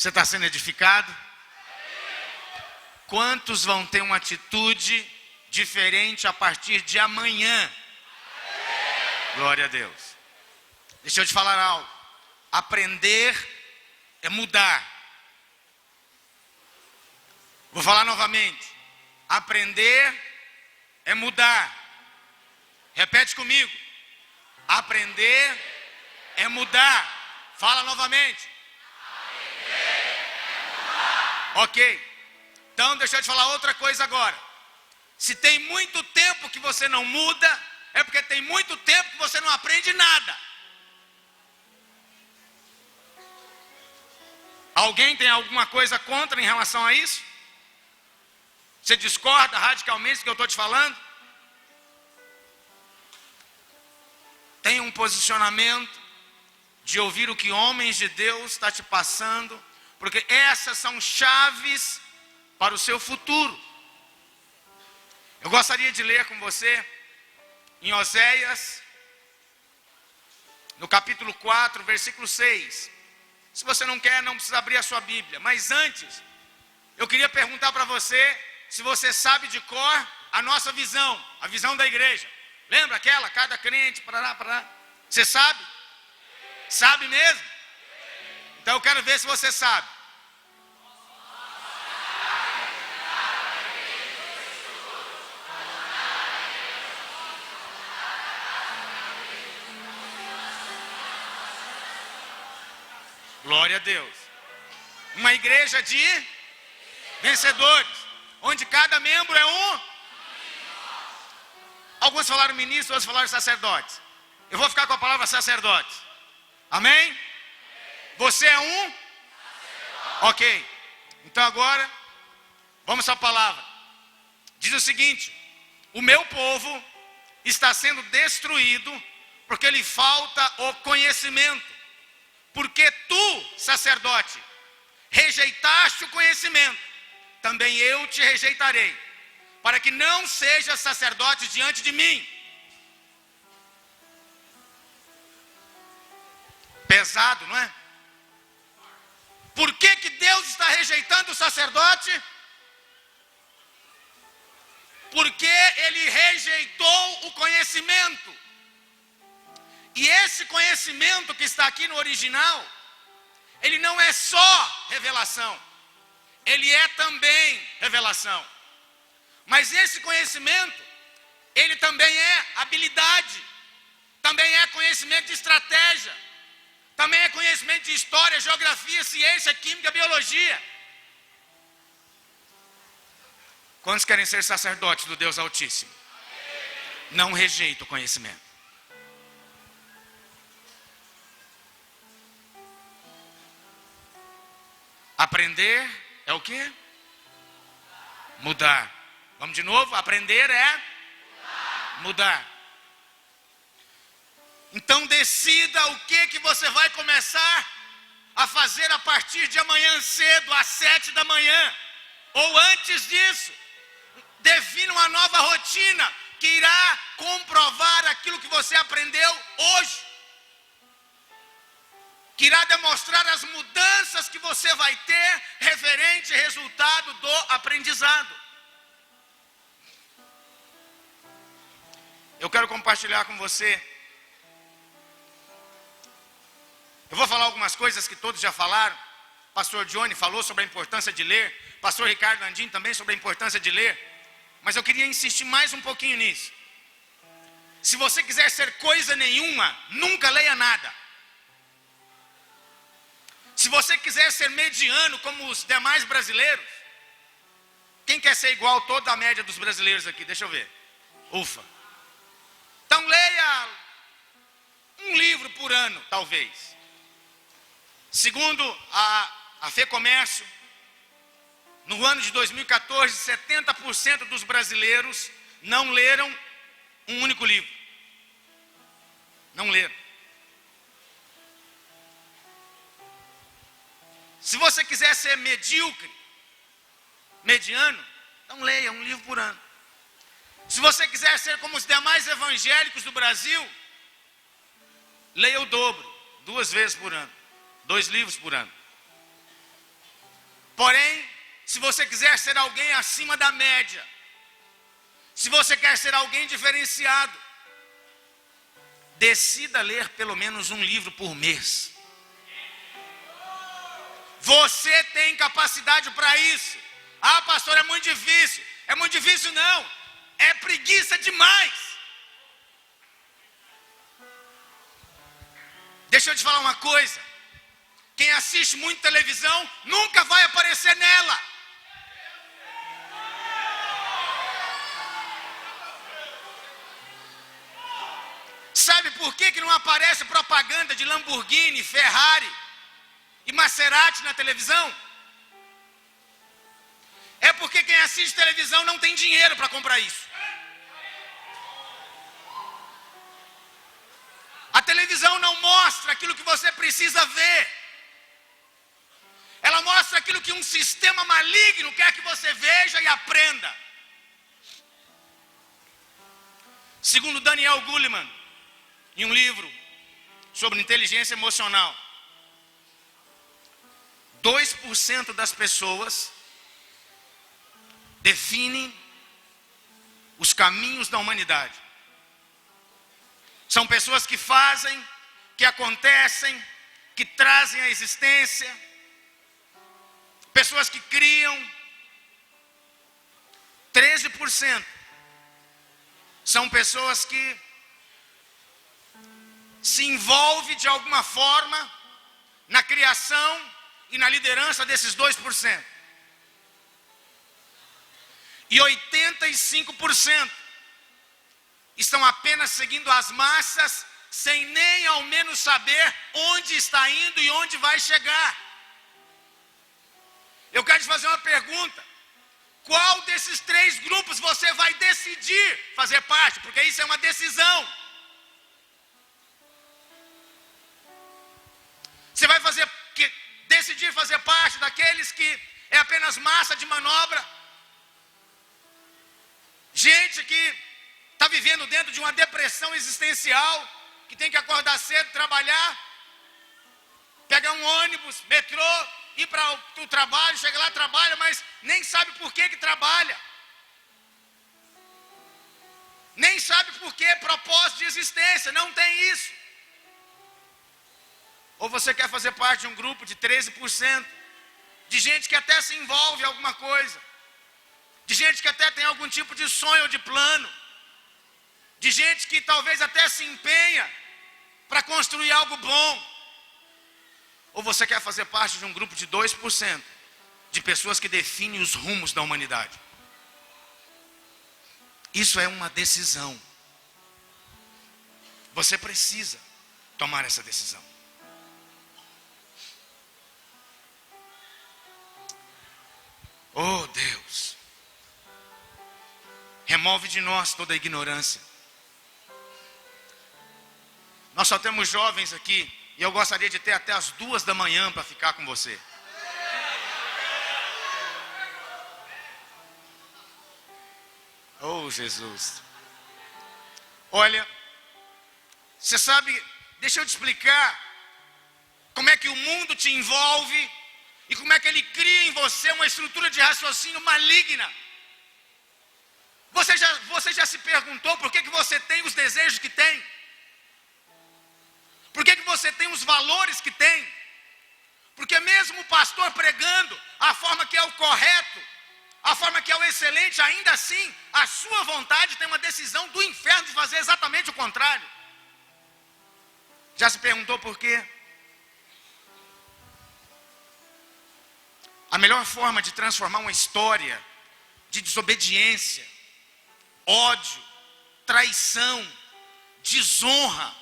Você está sendo edificado? Quantos vão ter uma atitude diferente a partir de amanhã? Glória a Deus. Deixa eu te falar algo. Aprender é mudar. Vou falar novamente. Aprender é mudar. Repete comigo. Aprender é mudar. Fala novamente. Ok. Então deixa eu te falar outra coisa agora. Se tem muito tempo que você não muda, é porque tem muito tempo que você não aprende nada. Alguém tem alguma coisa contra em relação a isso? Você discorda radicalmente do que eu estou te falando? Tem um posicionamento de ouvir o que homens de Deus estão te passando, porque essas são chaves para o seu futuro. Eu gostaria de ler com você em Oséias, no capítulo 4, versículo 6. Se você não quer, não precisa abrir a sua Bíblia. Mas antes, eu queria perguntar para você se você sabe de cor a nossa visão, a visão da igreja. Lembra aquela? Cada crente, parará. Você sabe? Sabe mesmo? Então eu quero ver se você sabe. Glória a Deus. Uma igreja de vencedores, onde cada membro é um. Alguns falaram ministro, outros falaram sacerdotes. Eu vou ficar com a palavra sacerdotes. Amém? Você é um? Ok. Então agora, vamos à palavra. Diz o seguinte: o meu povo está sendo destruído porque lhe falta o conhecimento. Porque tu, sacerdote, rejeitaste o conhecimento, também eu te rejeitarei, para que não sejas sacerdote diante de mim. Pesado, não é? Por que Deus está rejeitando o sacerdote? Porque ele rejeitou o conhecimento. E esse conhecimento que está aqui no original, ele não é só revelação, ele é também revelação. Mas esse conhecimento, ele também é habilidade, também é conhecimento de estratégia, também é conhecimento de história, geografia, ciência, química, biologia. Quantos querem ser sacerdotes do Deus Altíssimo? Não rejeita o conhecimento. Aprender é o quê? Mudar. Vamos de novo? Aprender é mudar. Então decida o que você vai começar a fazer a partir de amanhã cedo, às 7 da manhã. Ou antes disso. Defina uma nova rotina que irá comprovar aquilo que você aprendeu hoje. Que irá demonstrar as mudanças que você vai ter referente ao resultado do aprendizado. Eu quero compartilhar com você. Eu vou falar algumas coisas que todos já falaram. Pastor Johnny falou sobre a importância de ler. Pastor Ricardo Landim também sobre a importância de ler. Mas eu queria insistir mais um pouquinho nisso. Se você quiser ser coisa nenhuma, nunca leia nada. Se você quiser ser mediano como os demais brasileiros, quem quer ser igual toda a média dos brasileiros aqui? Deixa eu ver. Ufa. Então leia um livro por ano, talvez. Segundo a FEComércio, no ano de 2014, 70% dos brasileiros não leram um único livro. Não leram. Se você quiser ser medíocre, mediano, então leia um livro por ano. Se você quiser ser como os demais evangélicos do Brasil, leia o dobro, 2 vezes por ano, 2 livros por ano. Porém, se você quiser ser alguém acima da média, se você quer ser alguém diferenciado, decida ler pelo menos um livro por mês. Você tem capacidade para isso. Ah, pastor, é muito difícil. É muito difícil não, é preguiça demais. Deixa eu te falar uma coisa. Quem assiste muito televisão nunca vai aparecer nela. Sabe por que não aparece propaganda de Lamborghini, Ferrari e Maserati na televisão? É porque quem assiste televisão não tem dinheiro para comprar isso. A televisão não mostra aquilo que você precisa ver. Ela mostra aquilo que um sistema maligno quer que você veja e aprenda. Segundo Daniel Goleman, em um livro sobre inteligência emocional, 2% das pessoas definem os caminhos da humanidade. São pessoas que fazem, que acontecem, que trazem à existência, pessoas que criam. 13% são pessoas que se envolvem de alguma forma na criação e na liderança desses 2%. E 85% estão apenas seguindo as massas, sem nem ao menos saber onde está indo e onde vai chegar. Eu quero te fazer uma pergunta. Qual desses 3 grupos você vai decidir fazer parte? Porque isso é uma decisão. Você vai decidir fazer parte daqueles que é apenas massa de manobra? Gente que está vivendo dentro de uma depressão existencial, que tem que acordar cedo, trabalhar, pegar um ônibus, metrô, ir para o trabalho, chega lá, trabalha, mas nem sabe por que trabalha. Nem sabe por que propósito de existência, não tem isso. Ou você quer fazer parte de um grupo de 13%, de gente que até se envolve em alguma coisa, de gente que até tem algum tipo de sonho ou de plano, de gente que talvez até se empenha para construir algo bom. Ou você quer fazer parte de um grupo de 2%, de pessoas que definem os rumos da humanidade? Isso é uma decisão. Você precisa tomar essa decisão. Oh Deus, remove de nós toda a ignorância. Nós só temos jovens aqui, e eu gostaria de ter até as 2 da manhã para ficar com você. Oh Jesus. Olha, você sabe, deixa eu te explicar como é que o mundo te envolve e como é que ele cria em você uma estrutura de raciocínio maligna. Você já se perguntou por que você tem os desejos que tem? Por que você tem os valores que tem? Porque mesmo o pastor pregando a forma que é o correto, a forma que é o excelente, ainda assim, a sua vontade tem uma decisão do inferno de fazer exatamente o contrário. Já se perguntou por quê? A melhor forma de transformar uma história de desobediência, ódio, traição, desonra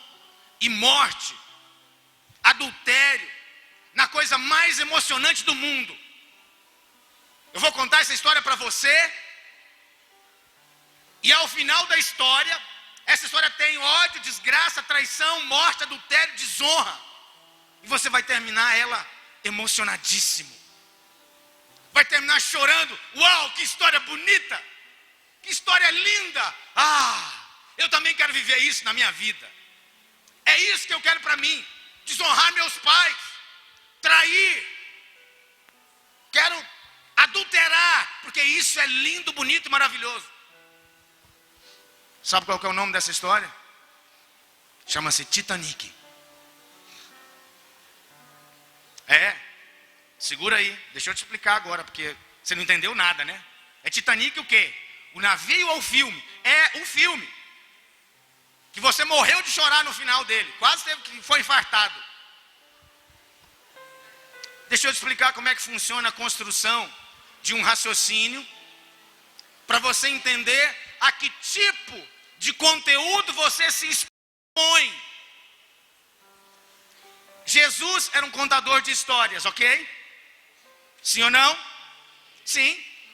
e morte, adultério, na coisa mais emocionante do mundo. Eu vou contar essa história para você, e ao final da história, essa história tem ódio, desgraça, traição, morte, adultério, desonra, e você vai terminar ela emocionadíssimo. Vai terminar chorando. Uau, que história bonita, que história linda. Eu também quero viver isso na minha vida. É isso que eu quero para mim. Desonrar meus pais, trair, quero adulterar, porque isso é lindo, bonito e maravilhoso. Sabe qual que é o nome dessa história? Chama-se Titanic. Segura aí, deixa eu te explicar agora, porque você não entendeu nada, né? É Titanic o quê? O navio ou o filme? É um filme. Que você morreu de chorar no final dele. Quase teve que foi infartado. Deixa eu te explicar como é que funciona a construção de um raciocínio, para você entender a que tipo de conteúdo você se expõe. Jesus era um contador de histórias, ok? Sim ou não? Sim.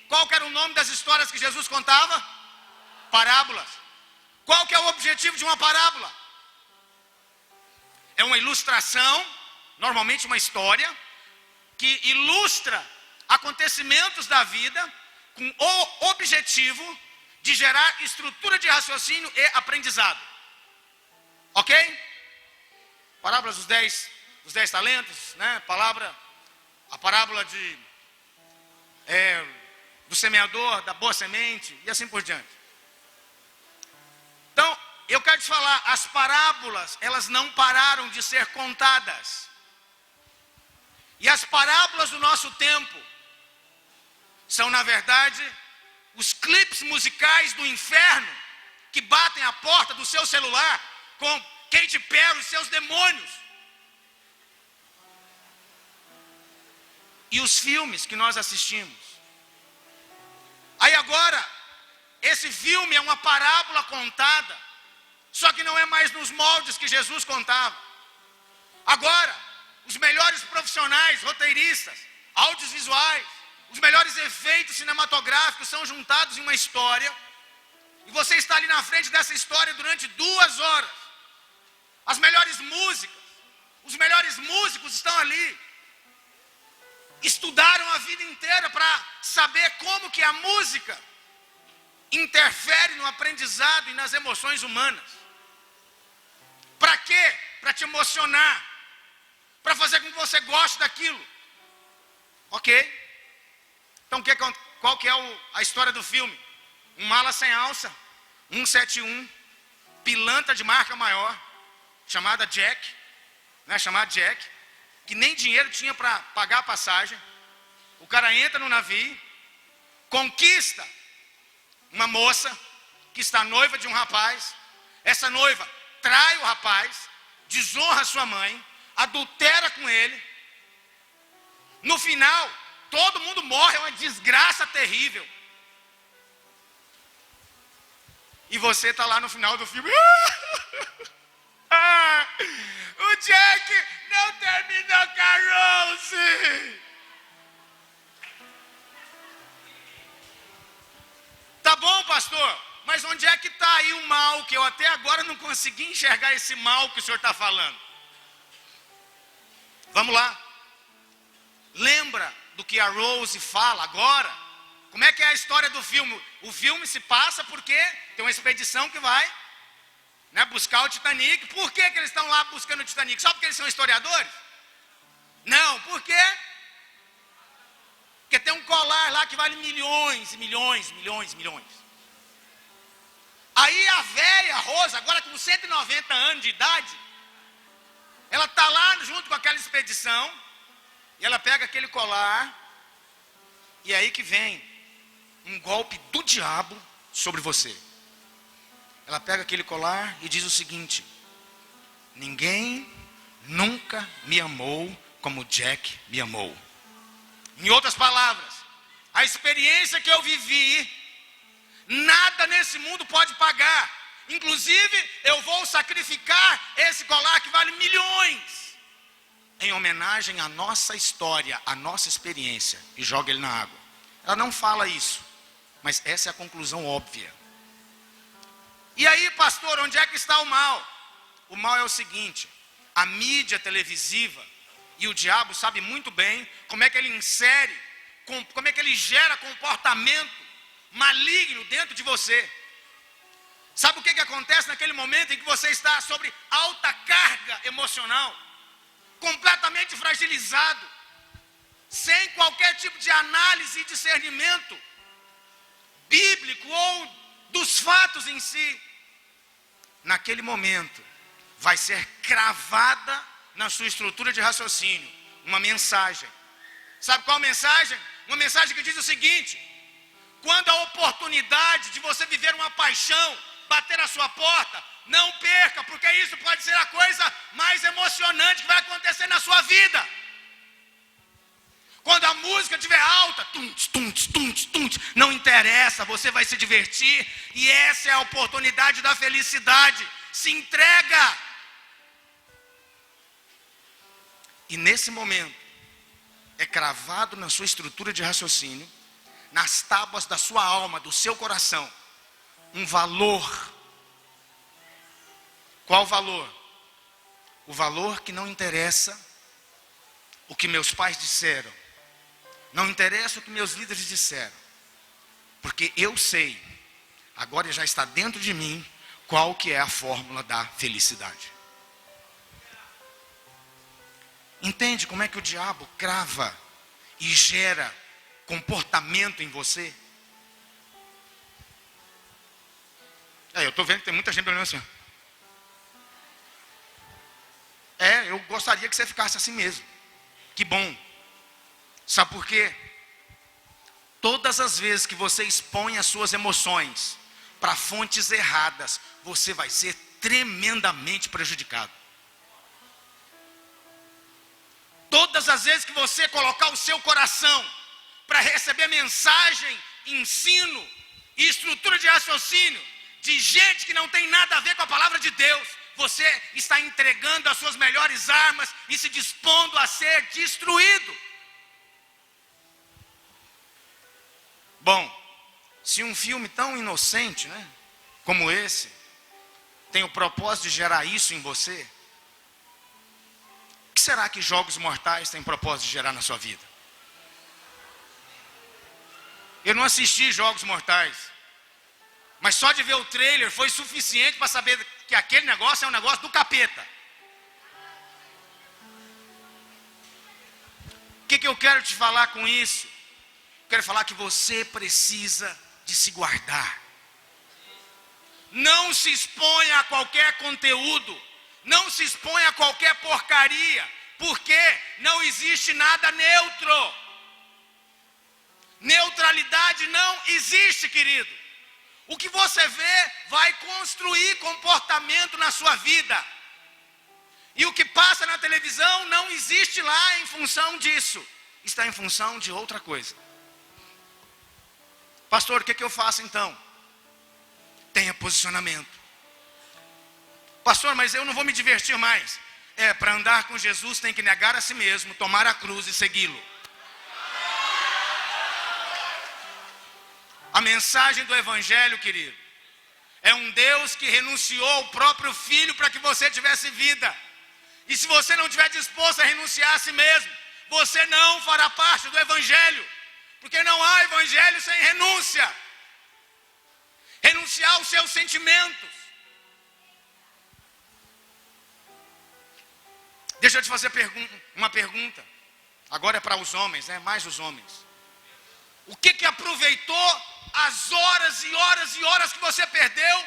Qual que era o nome das histórias que Jesus contava? Parábolas. Qual que é o objetivo de uma parábola? É uma ilustração, normalmente uma história, que ilustra acontecimentos da vida com o objetivo de gerar estrutura de raciocínio e aprendizado. Ok? Parábolas dos 10 talentos, né? A parábola do semeador, da boa semente e assim por diante. Então, eu quero te falar, as parábolas, elas não pararam de ser contadas. E as parábolas do nosso tempo são, na verdade, os clipes musicais do inferno que batem a porta do seu celular com Katy Perry e seus demônios. E os filmes que nós assistimos. Aí agora, esse filme é uma parábola contada, só que não é mais nos moldes que Jesus contava. Agora, os melhores profissionais, roteiristas, audiovisuais, os melhores efeitos cinematográficos são juntados em uma história, e você está ali na frente dessa história durante 2 horas. As melhores músicas, os melhores músicos estão ali. Estudaram a vida inteira para saber como que a música interfere no aprendizado e nas emoções humanas. Para quê? Para te emocionar, para fazer com que você goste daquilo. Ok? Então qual que é a história do filme? Um mala sem alça, 171, pilantra de marca maior, chamada Jack, que nem dinheiro tinha para pagar a passagem. O cara entra no navio, conquista uma moça que está noiva de um rapaz. Essa noiva trai o rapaz, desonra sua mãe, adultera com ele. No final, todo mundo morre, é uma desgraça terrível. E você está lá no final do filme. O Jack não terminou com a Rose. Tá bom, pastor, mas onde é que está aí o mal, que eu até agora não consegui enxergar esse mal que o senhor está falando? Vamos lá. Lembra do que a Rose fala agora? Como é que é a história do filme? O filme se passa porque tem uma expedição que vai, né, buscar o Titanic. Por que eles estão lá buscando o Titanic? Só porque eles são historiadores? Não, por quê? Porque tem um colar lá que vale milhões, milhões, milhões, milhões. Aí a velha Rosa, agora com 190 anos de idade, ela está lá junto com aquela expedição, e ela pega aquele colar, e é aí que vem um golpe do diabo sobre você. Ela pega aquele colar e diz o seguinte: ninguém nunca me amou como Jack me amou. Em outras palavras, a experiência que eu vivi, nada nesse mundo pode pagar. Inclusive, eu vou sacrificar esse colar que vale milhões, em homenagem à nossa história, à nossa experiência, e joga ele na água. Ela não fala isso, mas essa é a conclusão óbvia. E aí, pastor, onde é que está o mal? O mal é o seguinte: a mídia televisiva e o diabo sabe muito bem como é que ele insere, como é que ele gera comportamento maligno dentro de você. Sabe o que acontece naquele momento em que você está sobre alta carga emocional, completamente fragilizado? sem qualquer tipo de análise e discernimento bíblico ou dos fatos em si, naquele momento vai ser cravada na sua estrutura de raciocínio uma mensagem. Sabe qual mensagem? Uma mensagem que diz o seguinte: quando a oportunidade de você viver uma paixão bater à sua porta, não perca, porque isso pode ser a coisa mais emocionante que vai acontecer na sua vida. Quando a música estiver alta, não interessa, você vai se divertir, e essa é a oportunidade da felicidade. Se entrega. E nesse momento, é cravado na sua estrutura de raciocínio, nas tábuas da sua alma, do seu coração, um valor. Qual valor? O valor que não interessa o que meus pais disseram, não interessa o que meus líderes disseram, porque eu sei, agora já está dentro de mim, qual que é a fórmula da felicidade. Entende como é que o diabo crava e gera comportamento em você? Eu estou vendo que tem muita gente olhando assim. Eu gostaria que você ficasse assim mesmo. Que bom. Sabe por quê? Todas as vezes que você expõe as suas emoções para fontes erradas, você vai ser tremendamente prejudicado. Todas as vezes que você colocar o seu coração para receber mensagem, ensino e estrutura de raciocínio de gente que não tem nada a ver com a palavra de Deus, você está entregando as suas melhores armas e se dispondo a ser destruído. Bom, se um filme tão inocente, como esse, tem o propósito de gerar isso em você, o que será que Jogos Mortais têm propósito de gerar na sua vida? Eu não assisti Jogos Mortais, mas só de ver o trailer foi suficiente para saber que aquele negócio é um negócio do capeta. O que eu quero te falar com isso? Quero falar que você precisa de se guardar. Não se exponha a qualquer conteúdo, não se exponha a qualquer porcaria, porque não existe nada neutro. Neutralidade não existe, querido. O que você vê vai construir comportamento na sua vida. E o que passa na televisão não existe lá em função disso. Está em função de outra coisa. Pastor, o que eu faço então? Tenha posicionamento. Pastor, mas eu não vou me divertir mais. Para andar com Jesus tem que negar a si mesmo, tomar a cruz e segui-lo. A mensagem do Evangelho, querido, é um Deus que renunciou o próprio Filho para que você tivesse vida. E se você não estiver disposto a renunciar a si mesmo, você não fará parte do Evangelho. Porque não há Evangelho sem renúncia. Renunciar aos seus sentimentos. Deixa eu te fazer uma pergunta. Agora é para os homens, mais os homens. O que aproveitou as horas e horas e horas que você perdeu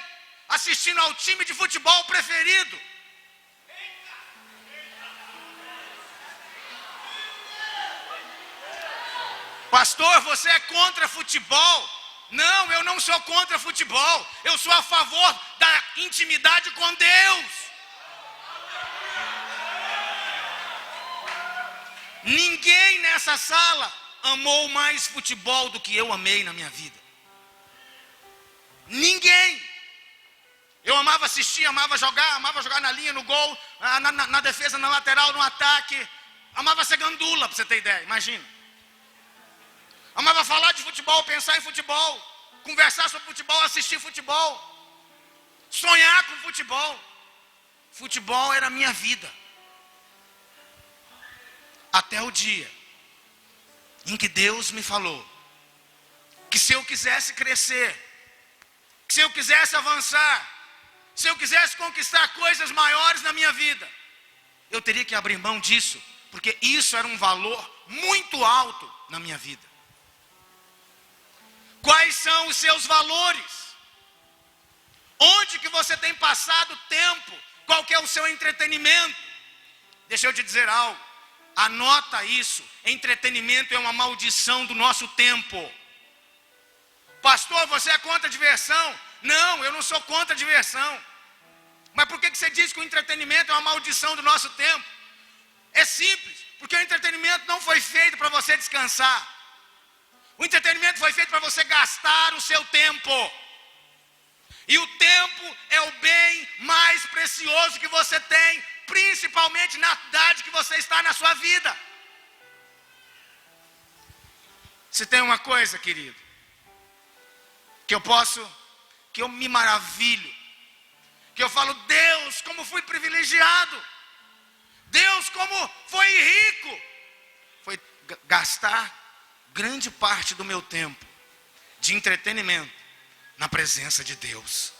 assistindo ao time de futebol preferido? Pastor, você é contra futebol? Não, eu não sou contra futebol. Eu sou a favor da intimidade com Deus. Ninguém nessa sala amou mais futebol do que eu amei na minha vida. Ninguém. Eu amava assistir, amava jogar na linha, no gol, na defesa, na lateral, no ataque. Amava ser gandula, para você ter ideia, imagina. Amava falar de futebol, pensar em futebol, conversar sobre futebol, assistir futebol, sonhar com futebol. Futebol era a minha vida. Até o dia em que Deus me falou que se eu quisesse crescer, que se eu quisesse avançar, se eu quisesse conquistar coisas maiores na minha vida, eu teria que abrir mão disso, porque isso era um valor muito alto na minha vida? Quais são os seus valores? Onde que você tem passado tempo? Qual que é o seu entretenimento? Deixa eu te dizer algo. Anota isso. Entretenimento é uma maldição do nosso tempo. Pastor, você é contra a diversão? Não, eu não sou contra a diversão. Mas por que você diz que o entretenimento é uma maldição do nosso tempo? É simples. Porque o entretenimento não foi feito para você descansar. O entretenimento foi feito para você gastar o seu tempo. E o tempo é o bem mais precioso que você tem, principalmente na idade que você está na sua vida. Se tem uma coisa, querido, que eu me maravilho, que eu falo, Deus, como fui privilegiado, Deus, como foi rico, foi gastar grande parte do meu tempo de entretenimento na presença de Deus.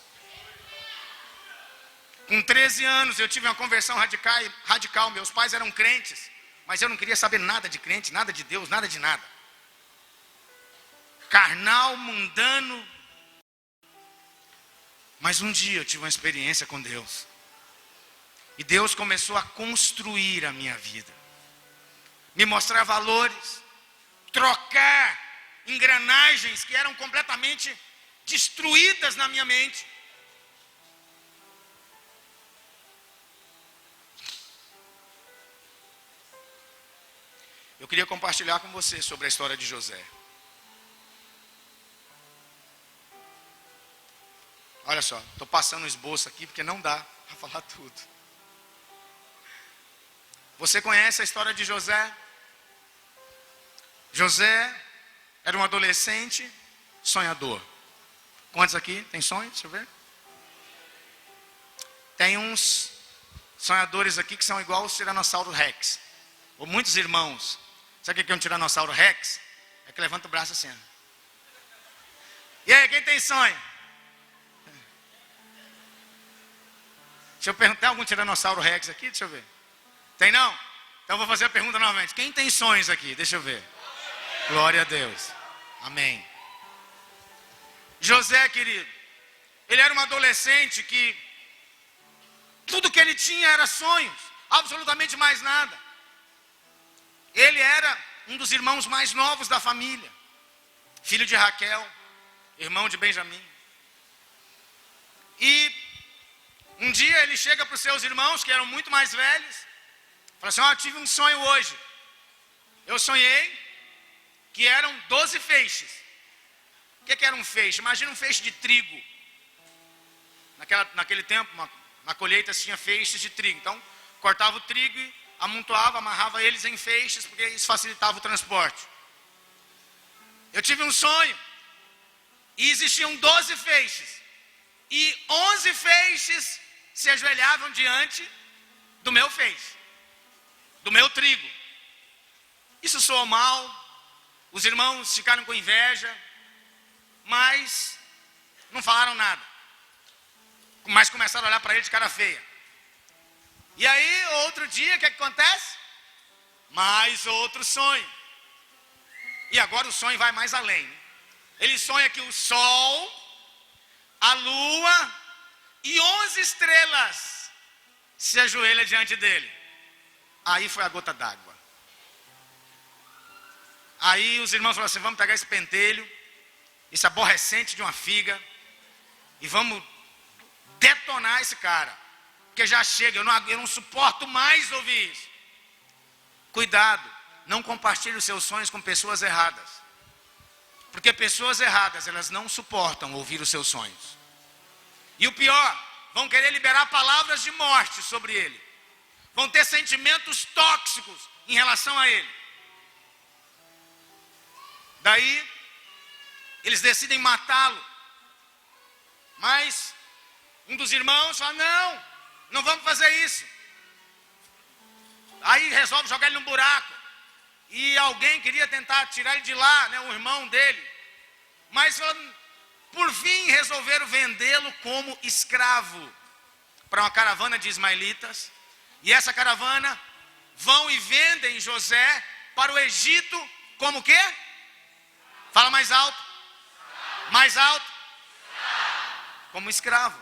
Com 13 anos eu tive uma conversão radical. Meus pais eram crentes, mas eu não queria saber nada de crente, nada de Deus, nada de nada. Carnal, mundano. Mas um dia eu tive uma experiência com Deus. E Deus começou a construir a minha vida. Me mostrar valores. Trocar engrenagens que eram completamente destruídas na minha mente. Eu queria compartilhar com você sobre a história de José. Olha só, estou passando um esboço aqui porque não dá para falar tudo. Você conhece a história de José? José era um adolescente sonhador. Quantos aqui tem sonhos? Deixa eu ver. Tem uns sonhadores aqui que são igual os Tiranossauro Rex. Ou muitos irmãos. Sabe o que é um Tiranossauro Rex? É que levanta o braço assim. E aí, quem tem sonho? Deixa eu perguntar, tem algum Tiranossauro Rex aqui? Deixa eu ver. Tem não? Então eu vou fazer a pergunta novamente. Quem tem sonhos aqui? Deixa eu ver. Glória a Deus. Amém. José, querido, ele era um adolescente que tudo que ele tinha era sonhos, absolutamente mais nada. Ele era um dos irmãos mais novos da família, filho de Raquel, irmão de Benjamim. E um dia ele chega para os seus irmãos, que eram muito mais velhos, fala assim, eu tive um sonho hoje. Eu sonhei que eram 12 feixes. O que era um feixe? Imagina um feixe de trigo. Naquele tempo, na colheita tinha feixes de trigo. Então, cortava o trigo e amontoava, amarrava eles em feixes, porque isso facilitava o transporte. Eu tive um sonho, e existiam 12 feixes, e 11 feixes se ajoelhavam diante do meu feixe, do meu trigo. Isso soou mal, os irmãos ficaram com inveja, mas não falaram nada. Mas começaram a olhar para ele de cara feia. E aí, outro dia, o que acontece? Mais outro sonho. E agora o sonho vai mais além. Ele sonha que o sol, a lua e 11 estrelas se ajoelham diante dele. Aí foi a gota d'água. Aí os irmãos falaram assim, vamos pegar esse pentelho, esse aborrecente de uma figa, e vamos detonar esse cara. Porque já chega, eu não suporto mais ouvir isso. Cuidado, não compartilhe os seus sonhos com pessoas erradas. Porque pessoas erradas, elas não suportam ouvir os seus sonhos. E o pior, vão querer liberar palavras de morte sobre ele. Vão ter sentimentos tóxicos em relação a ele. Daí, eles decidem matá-lo. Mas um dos irmãos fala, não vamos fazer isso. Aí resolve jogar ele num buraco. E alguém queria tentar tirar ele de lá, o irmão dele. Mas por fim resolveram vendê-lo como escravo para uma caravana de ismaelitas. E essa caravana vão e vendem José para o Egito como o quê? Fala mais alto. Mais alto. Como escravo.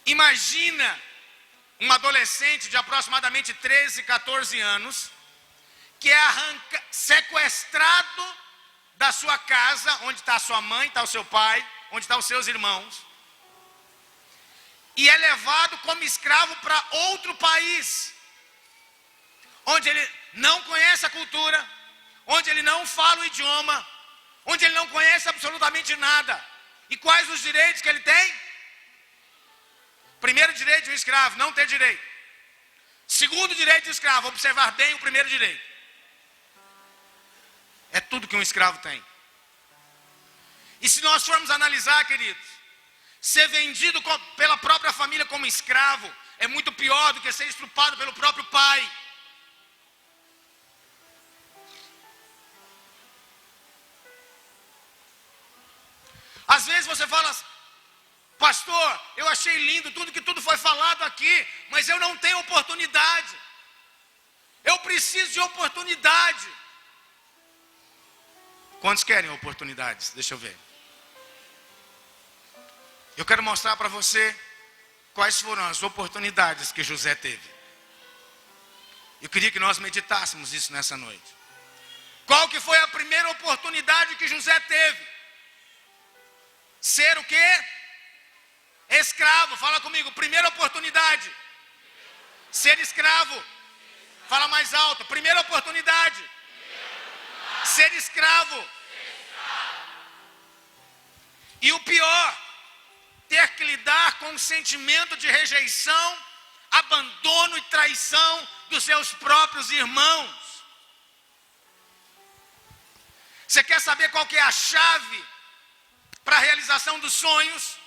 Imagina um adolescente de aproximadamente 13, 14 anos, que é sequestrado da sua casa, onde está a sua mãe, está o seu pai, onde estão os seus irmãos, e é levado como escravo para outro país, onde ele não conhece a cultura, onde ele não fala o idioma, onde ele não conhece absolutamente nada. E quais os direitos que ele tem? Primeiro direito de um escravo, não ter direito. Segundo direito do escravo, observar bem o primeiro direito. É tudo que um escravo tem. E se nós formos analisar, queridos, ser vendido pela própria família como escravo é muito pior do que ser estrupado pelo próprio pai. Às vezes você fala: pastor, eu achei lindo tudo foi falado aqui, mas eu não tenho oportunidade. Eu preciso de oportunidade. Quantos querem oportunidades? Deixa eu ver. Eu quero mostrar para você quais foram as oportunidades que José teve. Eu queria que nós meditássemos isso nessa noite. Qual que foi a primeira oportunidade que José teve? Ser o quê? Escravo. Fala comigo. Primeira oportunidade. Ser escravo. Fala mais alto. Primeira oportunidade. Ser escravo. E o pior, ter que lidar com um sentimento de rejeição, abandono e traição dos seus próprios irmãos. Você quer saber qual que é a chave para a realização dos sonhos?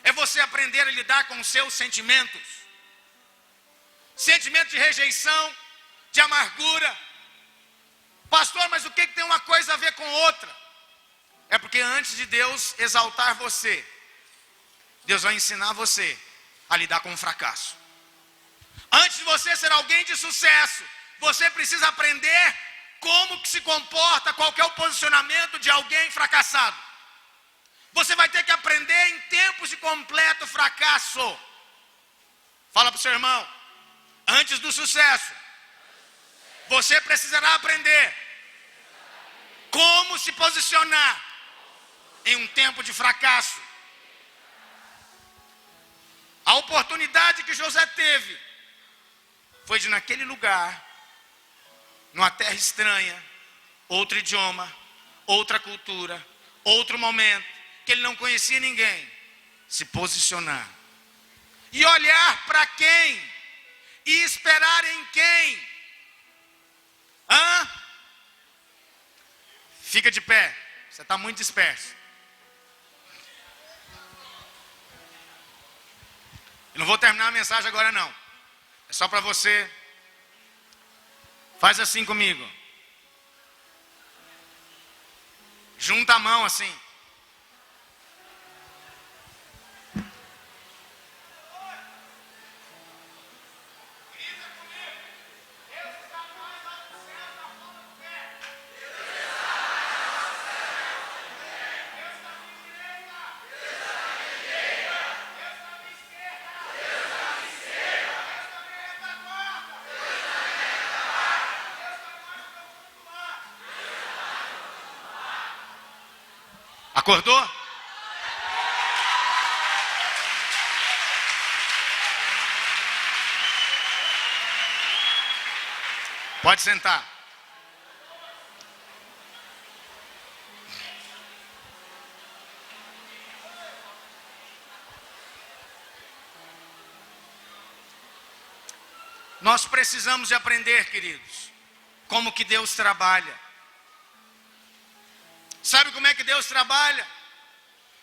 É você aprender a lidar com os seus sentimentos. Sentimento de rejeição, de amargura. Pastor, mas o que tem uma coisa a ver com outra? É porque antes de Deus exaltar você, Deus vai ensinar você a lidar com o fracasso. Antes de você ser alguém de sucesso, você precisa aprender como que se comporta, qual que é o posicionamento de alguém fracassado. Você vai ter que aprender em tempos de completo fracasso. Fala para o seu irmão: antes do sucesso, você precisará aprender como se posicionar em um tempo de fracasso. A oportunidade que José teve foi de, naquele lugar, numa terra estranha, outro idioma, outra cultura, outro momento, que ele não conhecia ninguém, se posicionar e olhar para quem e esperar em quem. Fica de pé, você está muito disperso. Eu não vou terminar a mensagem agora não, é só para você. Faz assim comigo, junta a mão assim. Acordou? Pode sentar. Nós precisamos de aprender, queridos, como que Deus trabalha. Sabe como é que Deus trabalha?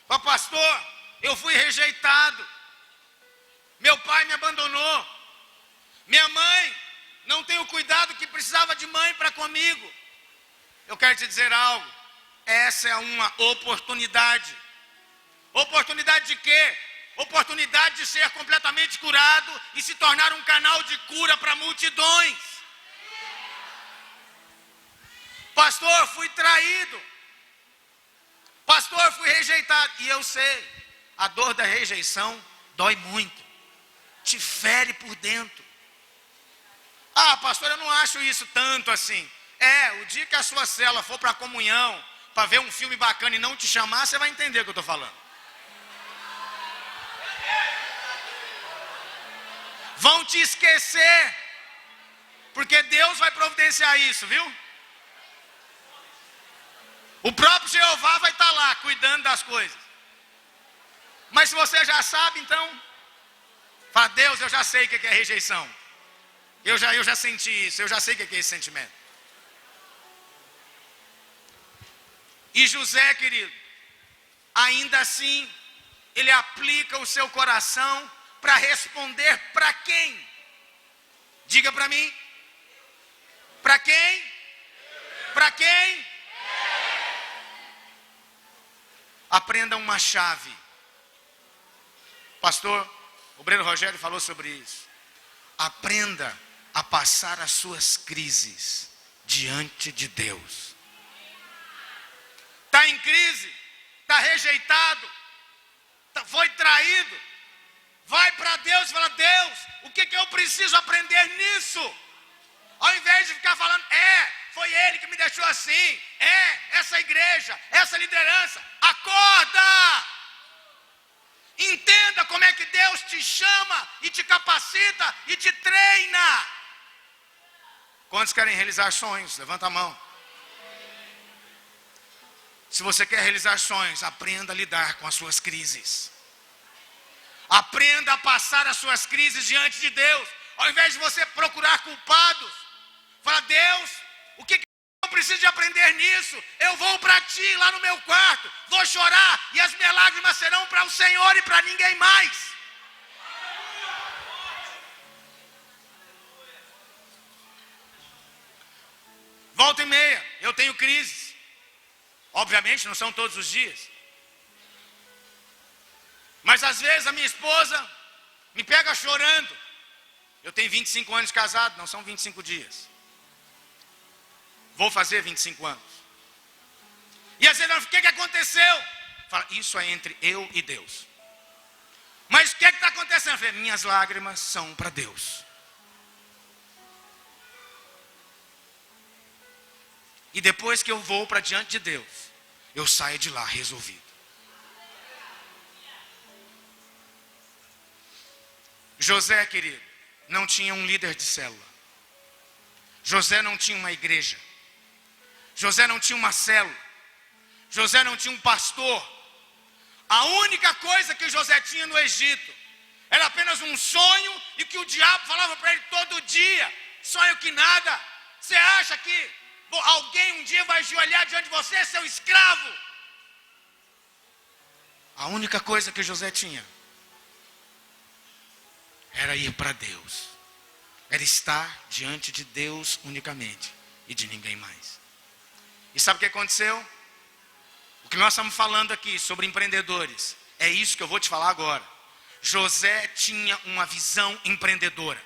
Ó, pastor, eu fui rejeitado. Meu pai me abandonou. Minha mãe não tem o cuidado que precisava de mãe para comigo. Eu quero te dizer algo. Essa é uma oportunidade. Oportunidade de quê? Oportunidade de ser completamente curado e se tornar um canal de cura para multidões. Pastor, fui traído. Pastor, fui rejeitado. E eu sei, a dor da rejeição dói muito. Te fere por dentro. Ah, pastor, eu não acho isso tanto assim. O dia que a sua célula for para a comunhão, para ver um filme bacana e não te chamar, você vai entender o que eu estou falando. Vão te esquecer, porque Deus vai providenciar isso, viu? O próprio Jeová vai estar lá, cuidando das coisas. Mas se você já sabe, então, fala, Deus, eu já sei o que é rejeição. Eu já senti isso, eu já sei o que é esse sentimento. E José, querido, ainda assim, ele aplica o seu coração para responder para quem? Diga para mim. Para quem? Para quem? Aprenda uma chave. Pastor, o Breno Rogério falou sobre isso. Aprenda a passar as suas crises diante de Deus. Está em crise, está rejeitado, foi traído. Vai para Deus e fala, Deus, o que eu preciso aprender nisso? Ao invés de ficar falando, foi ele que me deixou assim, essa igreja, essa liderança. Acorda! Entenda como é que Deus te chama e te capacita e te treina. Quantos querem realizar sonhos? Levanta a mão. Se você quer realizar sonhos, aprenda a lidar com as suas crises. Aprenda a passar as suas crises diante de Deus. Ao invés de você procurar culpados, fala, Deus, o que eu preciso de aprender nisso? Eu vou para ti lá no meu quarto, vou chorar e as minhas lágrimas serão para o Senhor e para ninguém mais. Volta e meia, eu tenho crises. Obviamente não são todos os dias. Mas às vezes a minha esposa me pega chorando. Eu tenho 25 anos de casado, não são 25 dias. Vou fazer 25 anos. E às vezes ela fala, o que aconteceu? Fala, isso é entre eu e Deus. Mas o que está acontecendo? Eu falei, minhas lágrimas são para Deus. E depois que eu vou para diante de Deus, eu saio de lá resolvido. José, querido, não tinha um líder de célula. José não tinha uma igreja. José não tinha uma célula. José não tinha um pastor. A única coisa que José tinha no Egito era apenas um sonho e que o diabo falava para ele todo dia. Sonho que nada. Você acha que alguém um dia vai ajoelhar diante de você, seu escravo? A única coisa que José tinha era ir para Deus. Era estar diante de Deus unicamente e de ninguém mais. E sabe o que aconteceu? O que nós estamos falando aqui sobre empreendedores, é isso que eu vou te falar agora. José tinha uma visão empreendedora.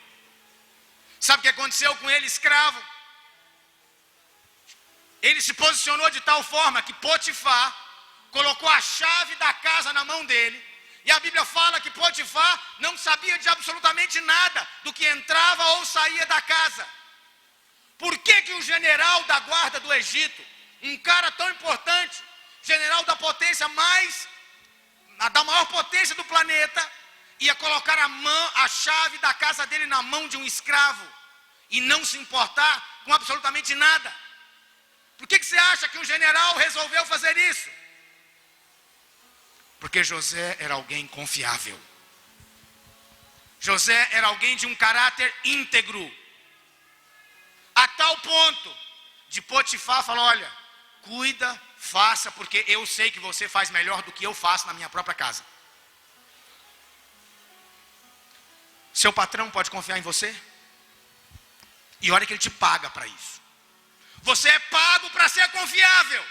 Sabe o que aconteceu com ele, escravo? Ele se posicionou de tal forma que Potifar colocou a chave da casa na mão dele. E a Bíblia fala que Potifar não sabia de absolutamente nada do que entrava ou saía da casa. Por que o general da guarda do Egito, um cara tão importante, general da potência da maior potência do planeta, ia colocar a chave da casa dele na mão de um escravo e não se importar com absolutamente nada? Por que você acha que um general resolveu fazer isso? Porque José era alguém confiável. José era alguém de um caráter íntegro. A tal ponto de Potifar falar, olha, cuida, faça, porque eu sei que você faz melhor do que eu faço na minha própria casa. Seu patrão pode confiar em você? E olha que ele te paga para isso. Você é pago para ser confiável.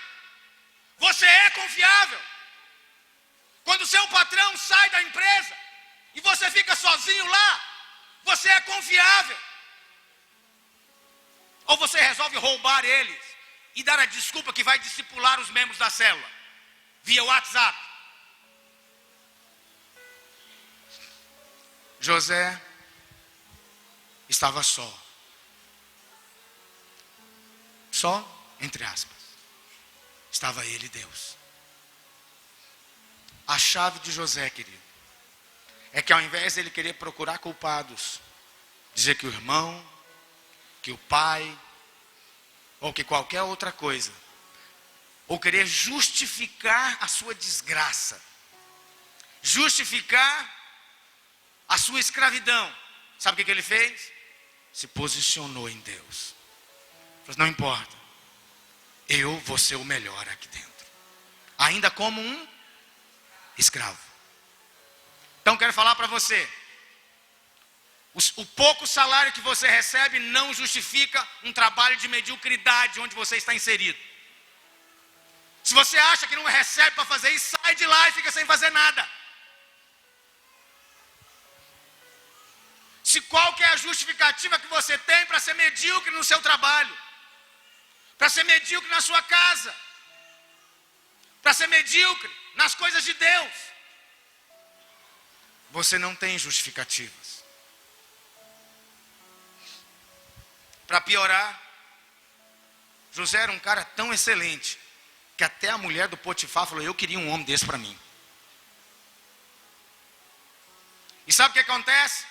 Você é confiável. Quando seu patrão sai da empresa e você fica sozinho lá, você é confiável. Ou você resolve roubar eles e dar a desculpa que vai discipular os membros da célula, via WhatsApp. José estava só. Só, entre aspas. Estava ele e Deus. A chave de José, querido, é que ao invés de ele querer procurar culpados, dizer que o irmão, que o pai, ou que qualquer outra coisa, ou querer justificar a sua desgraça, justificar a sua escravidão, sabe o que ele fez? Se posicionou em Deus. Falou, não importa, eu vou ser o melhor aqui dentro, ainda como um escravo. Então quero falar para você, o pouco salário que você recebe não justifica um trabalho de mediocridade onde você está inserido. Se você acha que não recebe para fazer isso, sai de lá e fica sem fazer nada. Se qual que é a justificativa que você tem para ser medíocre no seu trabalho, para ser medíocre na sua casa, para ser medíocre nas coisas de Deus, você não tem justificativas. Para piorar, José era um cara tão excelente que até a mulher do Potifar falou, eu queria um homem desse para mim. E sabe o que acontece?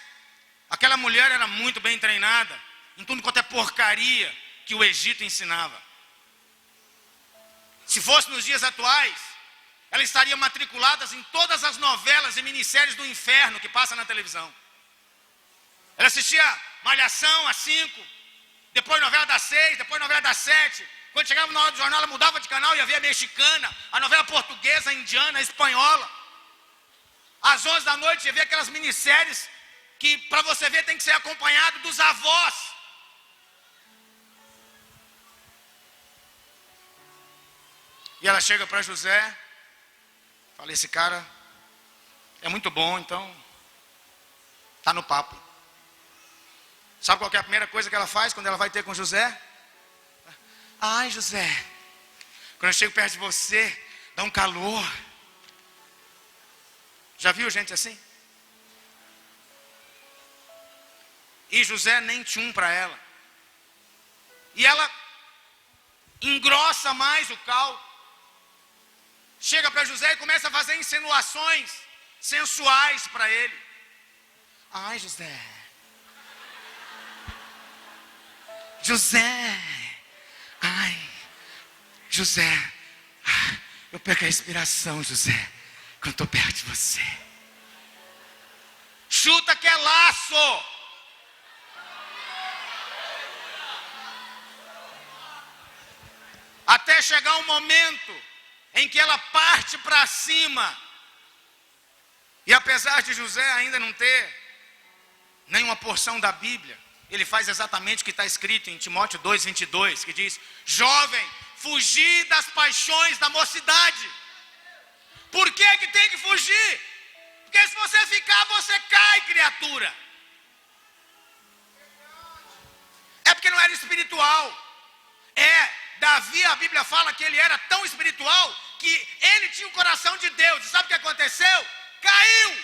Aquela mulher era muito bem treinada em tudo quanto é porcaria que o Egito ensinava. Se fosse nos dias atuais, ela estaria matriculada em todas as novelas e minisséries do inferno que passa na televisão. Ela assistia Malhação às 5, depois novela das 6, depois novela das 7. Quando chegava na hora do jornal, ela mudava de canal e ia ver a mexicana, a novela portuguesa, a indiana, a espanhola. Às 11 da noite, ia ver aquelas minisséries que para você ver tem que ser acompanhado dos avós. E ela chega para José, fala, esse cara é muito bom, então está no papo. Sabe qual que é a primeira coisa que ela faz quando ela vai ter com José? Ai, José, quando eu chego perto de você, dá um calor. Já viu gente assim? E José nem tchum para ela. E ela engrossa mais o caldo. Chega para José e começa a fazer insinuações sensuais para ele. Ai, José. José. Ai, José. Eu perco a inspiração, José, quando estou perto de você. Chuta que é laço. Até chegar um momento em que ela parte para cima. E apesar de José ainda não ter nenhuma porção da Bíblia, ele faz exatamente o que está escrito em Timóteo 2:22, que diz, jovem, fugir das paixões da mocidade. Por que que tem que fugir? Porque se você ficar, você cai, criatura. É porque não era espiritual. Davi, a Bíblia fala que ele era tão espiritual que ele tinha o coração de Deus. E sabe o que aconteceu? Caiu.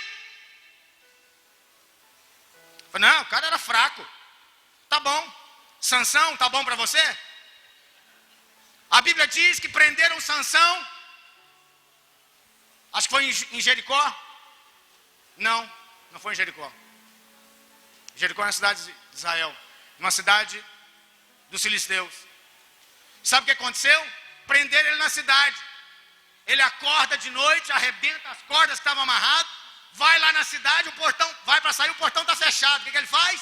Falei, não, o cara era fraco. Tá bom. Sansão, tá bom para você? A Bíblia diz que prenderam Sansão. Acho que foi em Jericó. Não foi em Jericó. Jericó é uma cidade de Israel. Uma cidade dos filisteus. Sabe o que aconteceu? Prenderam ele na cidade. Ele acorda de noite, arrebenta as cordas que estavam amarradas, vai lá na cidade, o portão, vai para sair, o portão está fechado. O que ele faz?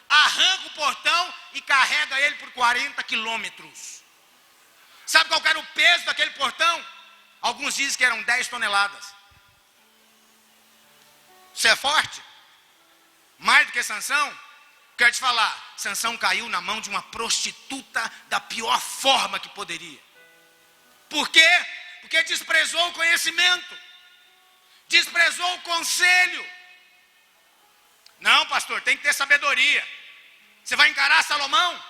Arranca o portão e carrega ele por 40 quilômetros. Sabe qual era o peso daquele portão? Alguns dizem que eram 10 toneladas. Você é forte? Mais do que Sansão? Quero te falar, Sansão caiu na mão de uma prostituta da pior forma que poderia. Por quê? Porque desprezou o conhecimento, desprezou o conselho. Não, pastor, tem que ter sabedoria. Você vai encarar Salomão?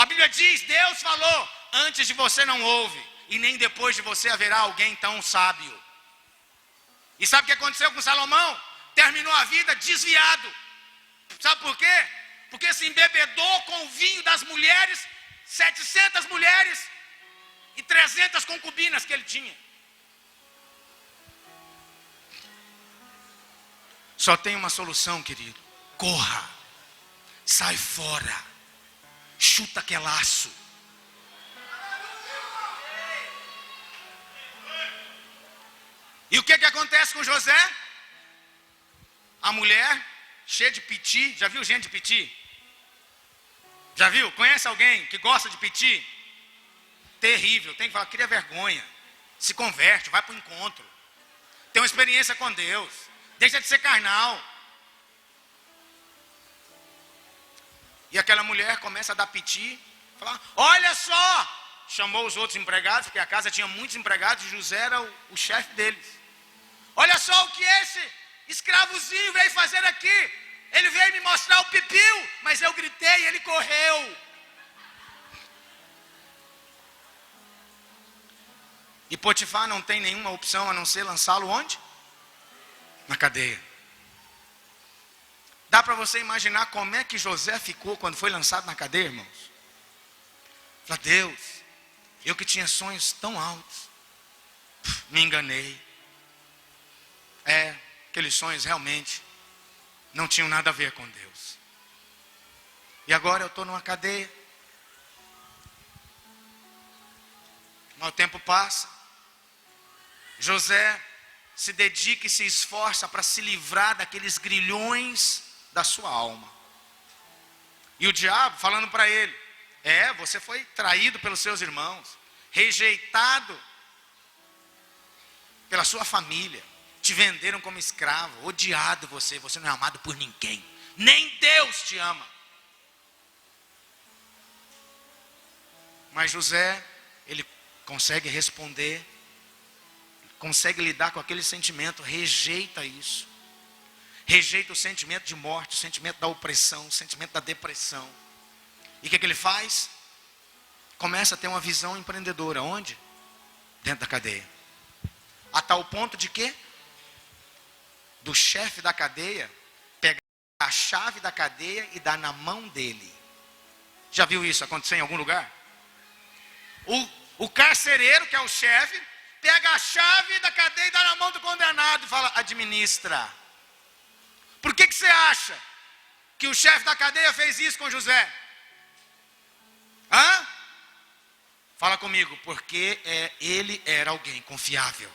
A Bíblia diz, Deus falou, antes de você não houve, e nem depois de você haverá alguém tão sábio. E sabe o que aconteceu com Salomão? Terminou a vida desviado. Sabe por quê? Porque se embebedou com o vinho das mulheres, 700 mulheres e 300 concubinas que ele tinha. Só tem uma solução, querido. Corra, sai fora, chuta aquele laço. E o que acontece com José? A mulher, cheia de piti. Já viu gente de piti? Já viu? Conhece alguém que gosta de piti? Terrível, tem que falar, cria vergonha. Se converte, vai para o encontro. Tem uma experiência com Deus. Deixa de ser carnal. E aquela mulher começa a dar piti. Falar, olha só. Chamou os outros empregados, porque a casa tinha muitos empregados e José era o chefe deles. Olha só o que esse escravozinho veio fazer aqui. Ele veio me mostrar o pipiu, mas eu gritei e ele correu. E Potifar não tem nenhuma opção a não ser lançá-lo onde? Na cadeia. Dá para você imaginar como é que José ficou quando foi lançado na cadeia, irmãos? Fala, Deus, eu que tinha sonhos tão altos, me enganei. Aqueles sonhos realmente não tinham nada a ver com Deus. E agora eu estou numa cadeia. Mas o tempo passa. José se dedica e se esforça para se livrar daqueles grilhões da sua alma. E o diabo falando para ele, você foi traído pelos seus irmãos, rejeitado pela sua família, te venderam como escravo, odiado você não é amado por ninguém, nem Deus te ama. Mas José, ele consegue responder, consegue lidar com aquele sentimento, rejeita isso, rejeita o sentimento de morte, o sentimento da opressão, o sentimento da depressão. E o que ele faz? Começa a ter uma visão empreendedora. Onde? Dentro da cadeia. A tal ponto de que? Do chefe da cadeia pegar a chave da cadeia e dar na mão dele. Já viu isso acontecer em algum lugar? O carcereiro, que é o chefe, pega a chave da cadeia e dá na mão do condenado e fala, administra. Por que você acha que o chefe da cadeia fez isso com José? Fala comigo, porque ele era alguém confiável.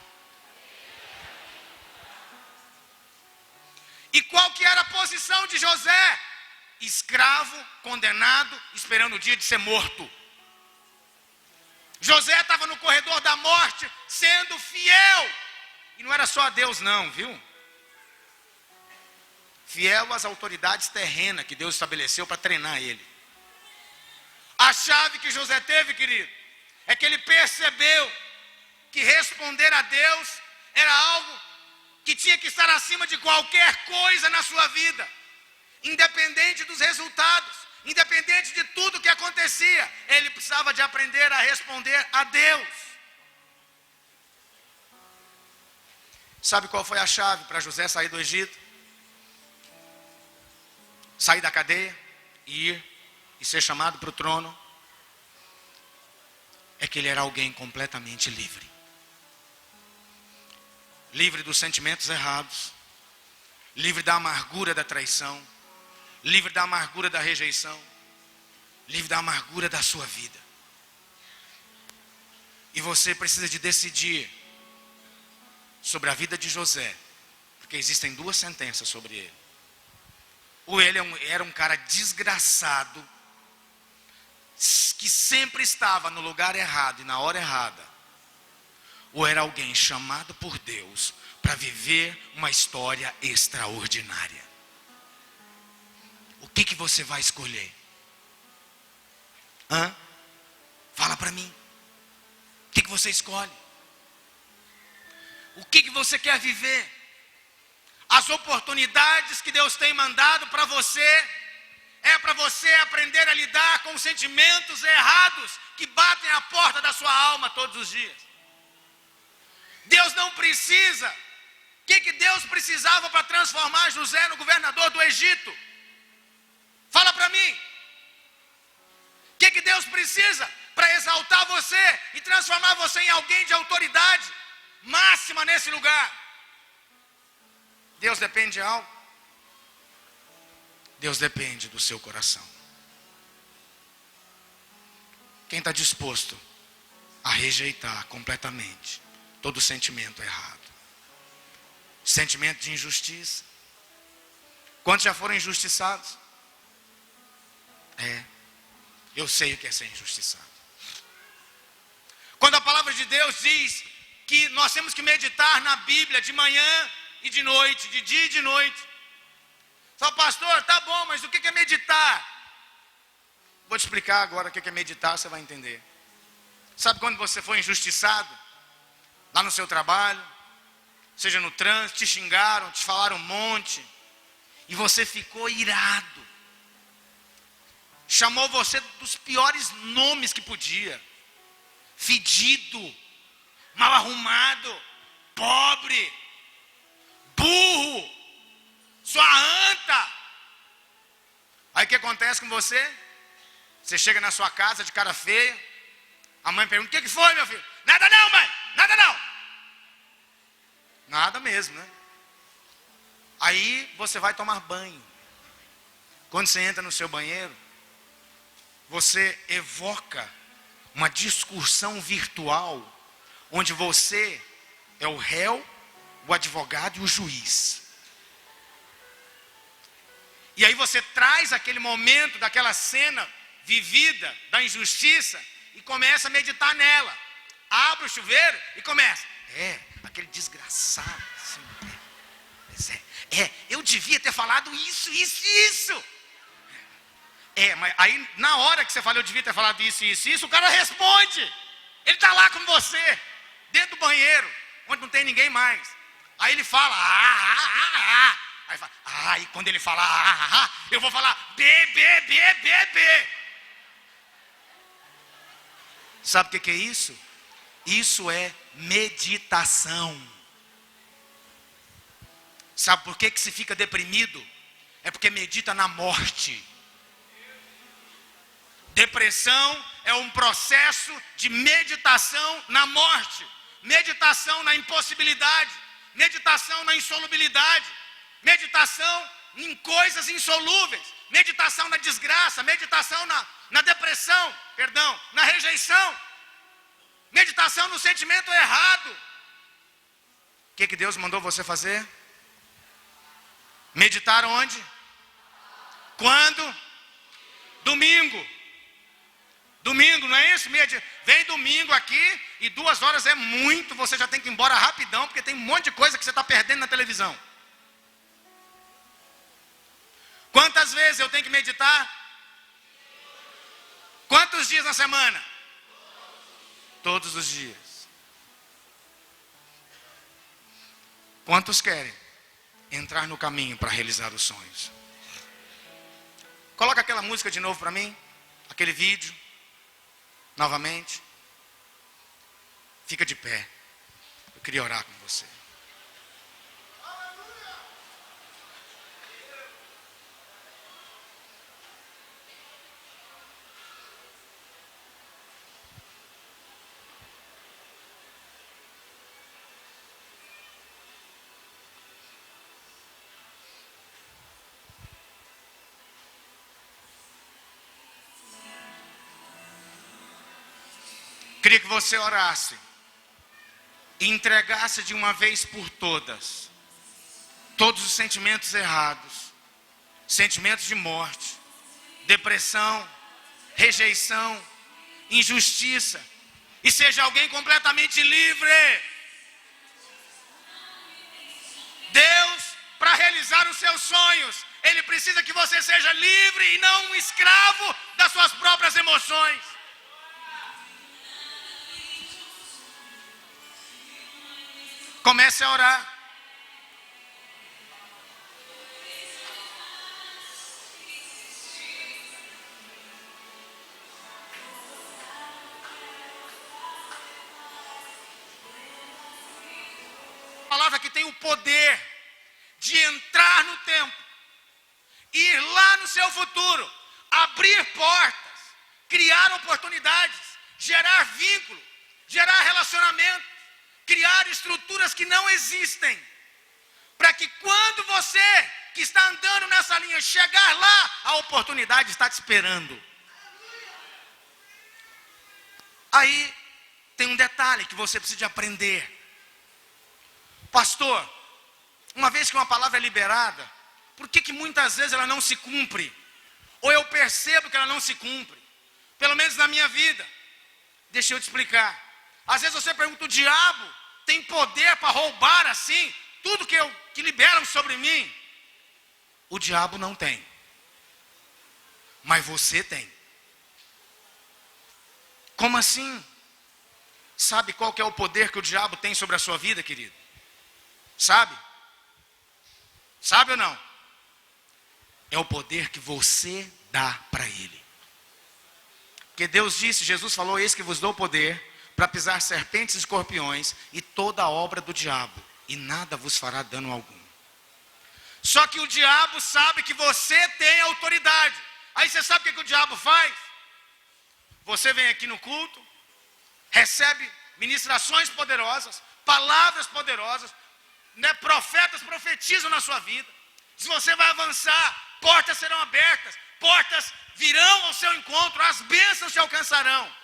E qual que era a posição de José? Escravo, condenado, esperando o dia de ser morto. José estava no corredor da morte, sendo fiel. E não era só a Deus não, viu? Fiel às autoridades terrenas que Deus estabeleceu para treinar ele. A chave que José teve, querido, é que ele percebeu que responder a Deus era algo que tinha que estar acima de qualquer coisa na sua vida. Independente dos resultados, independente de tudo que acontecia, ele precisava de aprender a responder a Deus. Sabe qual foi a chave para José sair do Egito? Sair da cadeia e ir e ser chamado para o trono? É que ele era alguém completamente livre. Livre dos sentimentos errados, livre da amargura da traição, livre da amargura da rejeição, livre da amargura da sua vida. E você precisa de decidir sobre a vida de José, porque existem duas sentenças sobre ele. Ou ele era um cara desgraçado, que sempre estava no lugar errado e na hora errada, ou era alguém chamado por Deus para viver uma história extraordinária. O que você vai escolher? Fala para mim. O que você escolhe? O que você quer viver? As oportunidades que Deus tem mandado para você é para você aprender a lidar com os sentimentos errados que batem à porta da sua alma todos os dias. Deus não precisa. O que Deus precisava para transformar José no governador do Egito? Fala para mim. O que Deus precisa para exaltar você e transformar você em alguém de autoridade máxima nesse lugar? Deus depende de algo? Deus depende do seu coração. Quem está disposto a rejeitar completamente todo sentimento errado? Sentimento de injustiça. Quantos já foram injustiçados? Eu sei o que é ser injustiçado. Quando a palavra de Deus diz que nós temos que meditar na Bíblia de manhã e de noite, de dia e de noite. Só pastor, tá bom, mas o que é meditar? Vou te explicar agora o que é meditar, você vai entender. Sabe quando você foi injustiçado? Lá no seu trabalho, seja no trânsito, te xingaram, te falaram um monte, e você ficou irado. Chamou você dos piores nomes que podia. Fedido, mal arrumado, pobre, burro, sua anta. Aí o que acontece com você? Você chega na sua casa de cara feia, a mãe pergunta: o que foi, meu filho? Nada não, mãe, nada não. Nada mesmo, né? Aí você vai tomar banho. Quando você entra no seu banheiro, você evoca uma discussão virtual, onde você é o réu, o advogado e o juiz. E aí você traz aquele momento, daquela cena vivida, da injustiça, e começa a meditar nela. Abre o chuveiro e começa. Aquele desgraçado. Assim, eu devia ter falado isso. Mas aí na hora que você fala, eu devia ter falado isso, o cara responde. Ele está lá com você, dentro do banheiro, onde não tem ninguém mais. Aí ele fala, Aí fala, e quando ele fala, eu vou falar, B. Sabe o que é isso? Isso é meditação. Sabe por que se fica deprimido? É porque medita na morte. Depressão é um processo de meditação na morte, meditação na impossibilidade, meditação na insolubilidade, meditação em coisas insolúveis, meditação na desgraça, meditação na depressão, na rejeição, meditação no sentimento errado. O que Deus mandou você fazer? Meditar onde? Quando? Domingo, não é isso? Vem domingo aqui e 2 horas é muito, você já tem que ir embora rapidão, porque tem um monte de coisa que você está perdendo na televisão. Quantas vezes eu tenho que meditar? Quantos dias na semana? Todos os dias. Quantos querem entrar no caminho para realizar os sonhos? Coloca aquela música de novo para mim, aquele vídeo. Novamente. Fica de pé. Eu queria orar com você. Queria que você orasse e entregasse de uma vez por todas todos os sentimentos errados, sentimentos de morte, depressão, rejeição, injustiça, e seja alguém completamente livre. Deus, para realizar os seus sonhos, Ele precisa que você seja livre e não um escravo das suas próprias emoções. Comece a orar. tem o poder de entrar no tempo, ir lá no seu futuro, abrir portas, criar oportunidades, gerar vínculo, gerar relacionamento, criar estruturas que não existem, para que quando você que está andando nessa linha chegar lá, a oportunidade está te esperando. Aí tem um detalhe que você precisa aprender. Pastor, uma vez que uma palavra é liberada, por que muitas vezes ela não se cumpre? Ou eu percebo que ela não se cumpre? Pelo menos na minha vida. Deixa eu te explicar. Às vezes você pergunta, o diabo tem poder para roubar assim, tudo que liberam sobre mim? O diabo não tem. Mas você tem. Como assim? Sabe qual que é o poder que o diabo tem sobre a sua vida, querido? Sabe? Sabe ou não? É o poder que você dá para ele. Porque Deus disse, Jesus falou, eis que vos dou poder para pisar serpentes e escorpiões e toda a obra do diabo, e nada vos fará dano algum. Só que o diabo sabe que você tem autoridade. Aí você sabe o que o diabo faz? Você vem aqui no culto, recebe ministrações poderosas, palavras poderosas, né? Profetas profetizam na sua vida. Se você vai avançar, portas serão abertas, portas virão ao seu encontro, as bênçãos te alcançarão.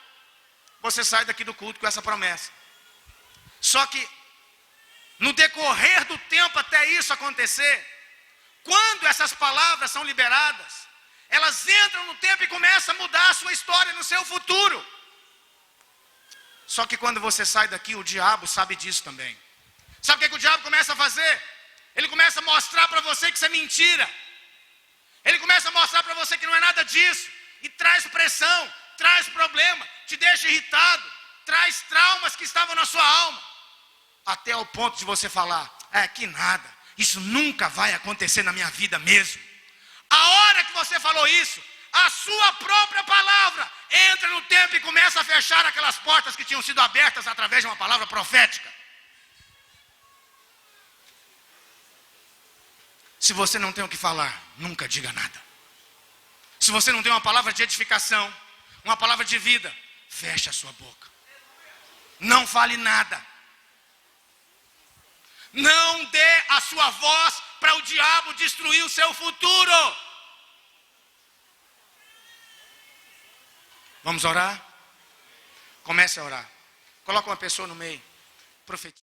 Você sai daqui do culto com essa promessa. Só que no decorrer do tempo até isso acontecer, quando essas palavras são liberadas, elas entram no tempo e começam a mudar a sua história no seu futuro. Só que quando você sai daqui, o diabo sabe disso também. Sabe o que o diabo começa a fazer? Ele começa a mostrar para você que isso é mentira. Ele começa a mostrar para você que não é nada disso. E traz pressão, traz problema, te deixa irritado, traz traumas que estavam na sua alma. Até o ponto de você falar, que nada, isso nunca vai acontecer na minha vida mesmo. A hora que você falou isso, a sua própria palavra entra no tempo e começa a fechar aquelas portas que tinham sido abertas através de uma palavra profética. Se você não tem o que falar, nunca diga nada. Se você não tem uma palavra de edificação, uma palavra de vida, feche a sua boca. Não fale nada. Não dê a sua voz para o diabo destruir o seu futuro. Vamos orar? Comece a orar. Coloca uma pessoa no meio. Profetiza.